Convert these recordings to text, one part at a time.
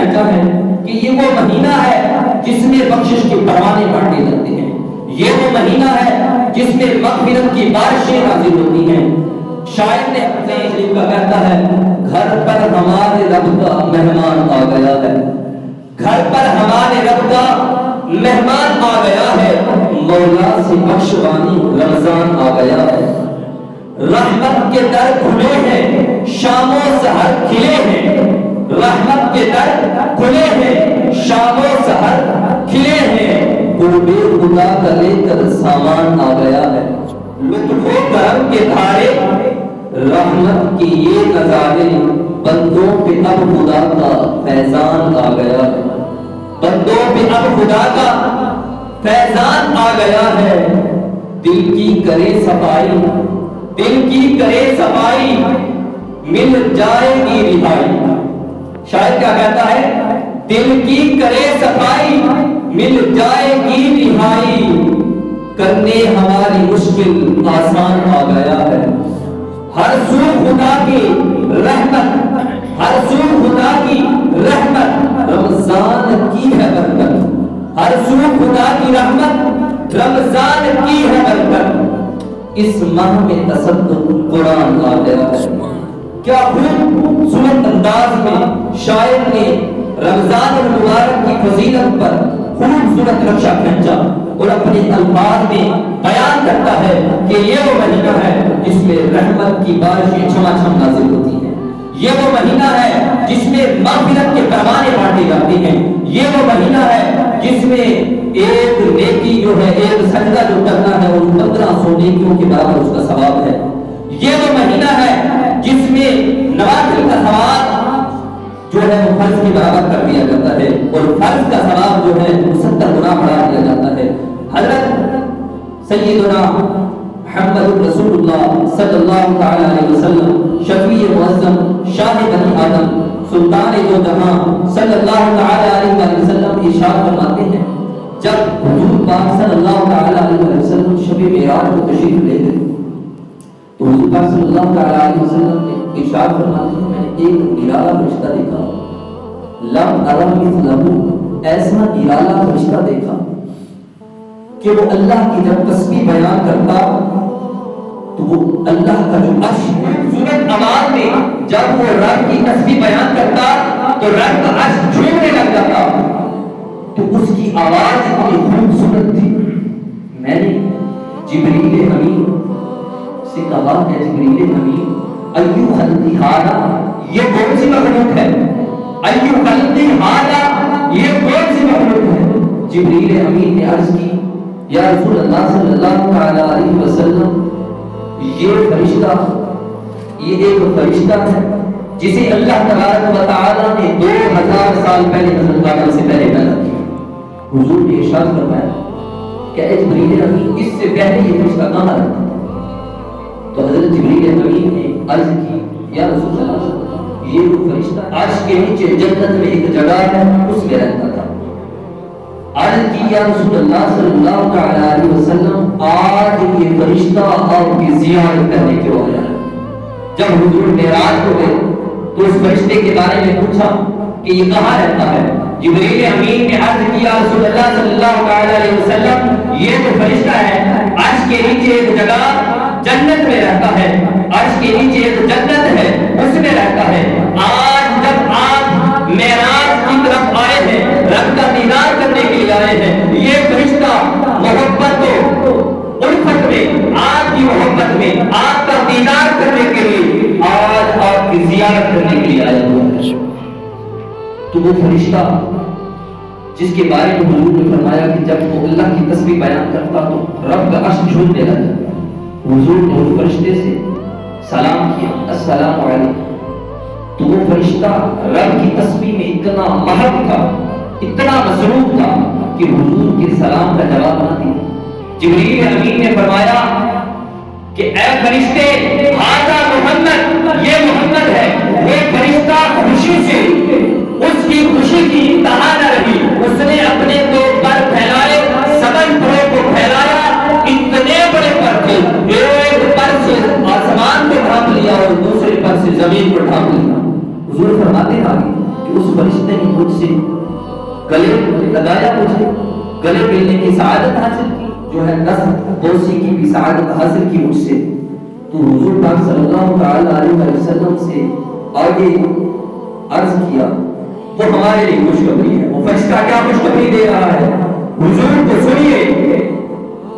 پہنچا ہے کہ یہ وہ مہینہ ہے جس میں بخشش کے پروانے بانٹے جاتے ہیں، یہ وہ مہینہ ہے جس میں مغفرت کی بارشیں نازل ہوتی ہیں۔ شاعر نے اپنے شریف کا کہتا ہے، گھر پر ہمارے رب کا مہمان آ گیا ہے، گھر پر ہمارے رب کا مہمان آ گیا ہے، مولا سے بخشوانی رمضان آ گیا ہے۔ رحمت کے در کھلے ہیں، شام و سحر کھلے ہیں، رحمت کے در کھلے ہیں، شام و سحر کھلے ہیں، قرب خدا کا لے کر سامان آ گیا ہے۔ لطف و کرم کے دھارے رحمت کی یہ نظارے، بندوں پہ اب خدا کا فیضان آ گیا ہے، بندوں پہ اب خدا کا فیضان آ گیا ہے۔ دل کی کرے صفائی، دل کی کرے صفائی، مل جائے گی رہائی۔ شاعر کیا کہتا ہے؟ دل کی کرے صفائی، مل جائے گی رہائی، کرنے ہماری مشکل آسان آ گیا ہے۔ ہر سو خدا کی رحمت، ہر سو خدا کی رحمت، رمضان کی ہے برکت، ہر سو خدا کی رحمت، رمضان کی ہے برکت۔ اس ماہ میں تصدق قرآن آ گیا ہے۔ کیا خوبصورت انداز میں شاعر نے رمضان المبارک کی فضیلت پر خوبصورت نقشہ کھینچا اور اپنے الفاظ میں بیان کرتا ہے کہ یہ وہ مہینہ ہے جس میں رحمت کی بارشیں چھما چھم نازل ہوتی ہیں، یہ وہ مہینہ ہے جس میں مغفرت کے پروانے بانٹے جاتے ہیں، یہ وہ مہینہ ہے جس میں ایک نیکی جو ہے، ایک سجدہ جو کرنا ہے وہ 1500 نیکیوں کے برابر اس کا ثواب ہے۔ یہ وہ مہینہ ہے جس میں نوافل کا ثواب جو ہے وہ فرض کے برابر کر دیا جاتا ہے اور فرض کا ثواب جو ہے 70 گنا بڑھا دیا جاتا ہے۔ حضرت سیدنا محمد رسول اللہ صلی اللہ تعالی علیہ وسلم، شفیع معظم، شاہ بنی آدم، سلطان دو جہاں صلی اللہ تعالی علیہ وسلم ارشاد فرماتے ہیں، جب حضور پاک صلی اللہ تعالی علیہ وسلم شب معراج کو تشریف لے گئے تو حضور پاک صلی اللہ تعالی علیہ وسلم نے ارشاد فرماتے ہیں، میں نے ایک نرالا فرشتہ دیکھا، لم ارى مثله، ایسا نرالا فرشتہ دیکھا کہ وہ اللہ کی جب تسبیح بیان کرتا تو وہ اللہ کا جو عرش خوبصورت آواز میں جب وہ رب کی تسبیح بیان کرتا تو رب کا عرش جھومنے لگ جاتا، تو اس کی آواز اتنی خوبصورت تھی۔ میں نے جبریل امین سے کہا کہ جبریل امین، ایو خلقی ھذا، یہ کون سی مخلوق ہے؟ ایو خلقی ھذا، یہ کون سی مخلوق ہے؟ جبریل امین نے عرض کی، یا رسول اللہ صلی اللہ تعالی علیہ وسلم، یہ فرشتہ، یہ ایک فرشتہ ہے جسے اللہ تبارک و تعالی نے 2000 سال پہلے حضرت آدم سے پہلے پیدا کیا۔ حضور نے ارشاد فرمایا کہ اے جبریل امین، اس سے پہلے یہ فرشتہ کہاں رہتا؟ تو حضرت جبریل امین نے عرض کی، یا رسول اللہ صلی اللہ علیہ وسلم، یہ فرشتہ عرش کے نیچے جنت میں ایک جگہ ہے، اس میں رہتا تھا۔ عرض کی، یا رسول اللہ صلی اللہ تعالی علیہ وسلم، آج یہ فرشتہ آپ کی زیارت کرنے کے لیے آیا ہے۔ جب حضور معراج کو گئے تو اس فرشتے کے بارے میں پوچھا کہ یہ کہاں رہتا ہے؟ جبریل امین نے عرض کیا، رسول اللہ صلی اللہ تعالی علیہ وسلم، یہ جو فرشتہ ہے عرش کے نیچے ایک جگہ جنت میں رہتا ہے، عرش کے نیچے ایک جنت ہے، اس میں رہتا ہے۔ آج جب آپ معراج کی طرف آئے ہیں، رب کا دیدار کرنے کے لیے آئے ہیں، یہ فرشتہ محبت و الفت میں، آپ کی محبت میں، آپ کا دیدار کرنے کے لیے آج آپ کی زیارت کرنے کے لیے آیا ہوا ہے۔ تو وہ فرشتہ جس کے بارے میں حضور نے فرمایا کہ جب وہ اللہ کی تسبیح بیان کرتا تو رب کا عرش جھومنے لگا، حضور نے اس فرشتے سے سلام کیا، السلام علیکم۔ تو وہ فرشتہ رب کی تسبیح میں اتنا مہر تھا، اتنا مصروف تھا کہ حضور کے سلام کا جواب نہ دیا۔ جبریل امین نے فرمایا کہ اے فرشتے، ھذا محمد، یہ محمد ہے۔ وہ فرشتہ خوشی سے، اس کی خوشی کی انتہا نہ رہی، اس نے اپنے دو پر پھیلائے، سبن پروں کو پھیلایا، اتنے بڑے پر تھے، ایک پر سے آسمان کو ڈھانپ لیا اور دوسرے پر سے زمین کو ڈھانپ لیا۔ حضور فرماتے ہیں آگے کہ اس فرشتے نے مجھ سے گلے لگایا، مجھے گلے ملنے کی سعادت حاصل کی، جو ہے نسل دوستی کی بھی سعادت حاصل کی مجھ سے. تو حضور پاک صلی اللہ تعالی علیہ وسلم سے آگے عرض کیا. وہ ہمارے لیے خوشخبری ہے. وہ فرشتہ کیا خوشخبری دے رہا ہے؟ حضور کو سنیے.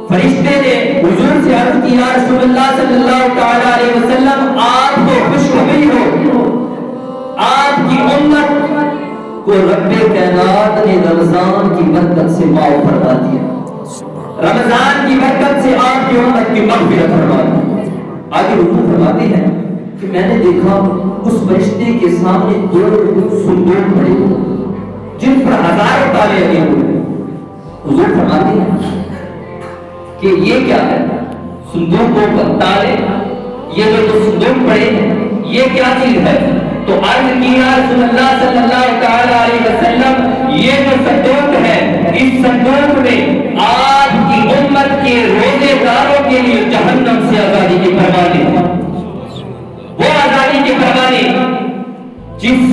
فرشتے نے حضور سے عرض کی، یا رسول اللہ صلی اللہ تعالی علیہ وسلم، آپ کو خوشخبری ہو، آپ کی امت کو رب کائنات نے رمضان کی برکت سے معاف فرما دیا. رمضان کی برکت سے آپ کی امت کی مغفرت فرما دی. آگے حضور فرماتے ہیں کہ میں نے دیکھا اس فرشتے کے سامنے دو صندوق پڑے جن پر ہزاروں تالے لگے ہوئے. حضور فرماتے ہیں کہ یہ کیا ہے؟ صندوقوں پر تالے، یہ جو صندوق پڑے ہیں یہ کیا چیز ہے؟ تو عرض کیا رسول اللہ صلی اللہ تعالی علیہ وسلم، یہ جو صندوق ہے، اس صندوق میں آج کی امت کے روزے داروں کے لیے جہنم سے آزادی کے پروانے، وہ آزادی کے پروانے جس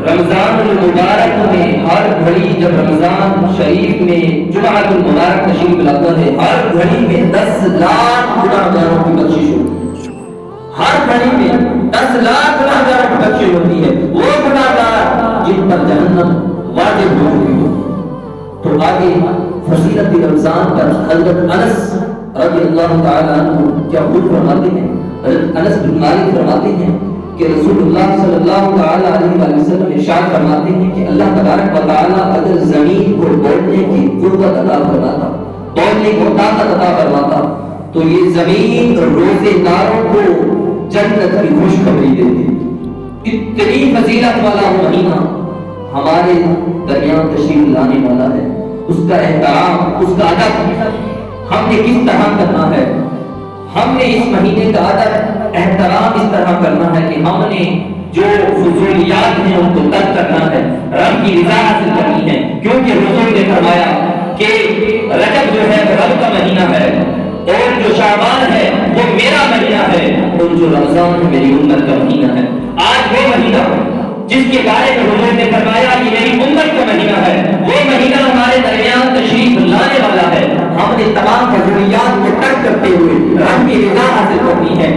رمضان المبارک میں ہر گھڑی، جب رمضان شریف میں جمعۃ المبارک تشریف لاتا ہے، ہر گھڑی میں 10 لاکھ گناہگاروں کی بخشش ہوتی ہے. ہر گھڑی میں 10 لاکھ گناہگاروں کی بخشش ہوتی ہے. وہ گناہگار جن پر جہنم واجب ہو چکی ہو. تو آگے فضیلت رمضان پر حضرت انس رضی اللہ تعالی عنہ کیا خود فرماتے ہیں، حضرت انس بن مالک فرماتے ہیں کہ رسول اللہ صلی اللہ تعالی علیہ وسلم ارشاد فرماتے ہیں کہ اللہ تبارک و تعالی اگر زمین کو دوڑنے کی قوت عطا فرماتا، دوڑنے کی طاقت عطا فرماتا، تو یہ زمین روزے داروں کو جنت کی خوشخبری دیتی. اتنی فضیلت والا مہینہ ہمارے درمیان تشریف لانے والا ہے. اس کا احترام، اس کا ادب ہم نے کس طرح کرنا ہے؟ ہم نے اس مہینے کا ادب احترام اس طرح کرنا ہے کہ ہم نے جو فضولیات ہیں ان کو ترک کرنا ہے، رب کی رضا حاصل کرنی ہے. کیونکہ حضور نے فرمایا کہ رجب جو ہے رب کا مہینہ ہے، اور جو شعبان ہے وہ میرا مہینہ ہے، اور جو رمضان میری امت کا مہینہ ہے. آج وہ مہینہ جس کے بارے میں حضور نے فرمایا کہ میری امت کا مہینہ ہے، وہ مہینہ ہمارے درمیان تشریف لانے والا ہے. ہم نے تمام فضولیات کو ترک کرتے ہوئے رب کی رضا حاصل کرنی ہے.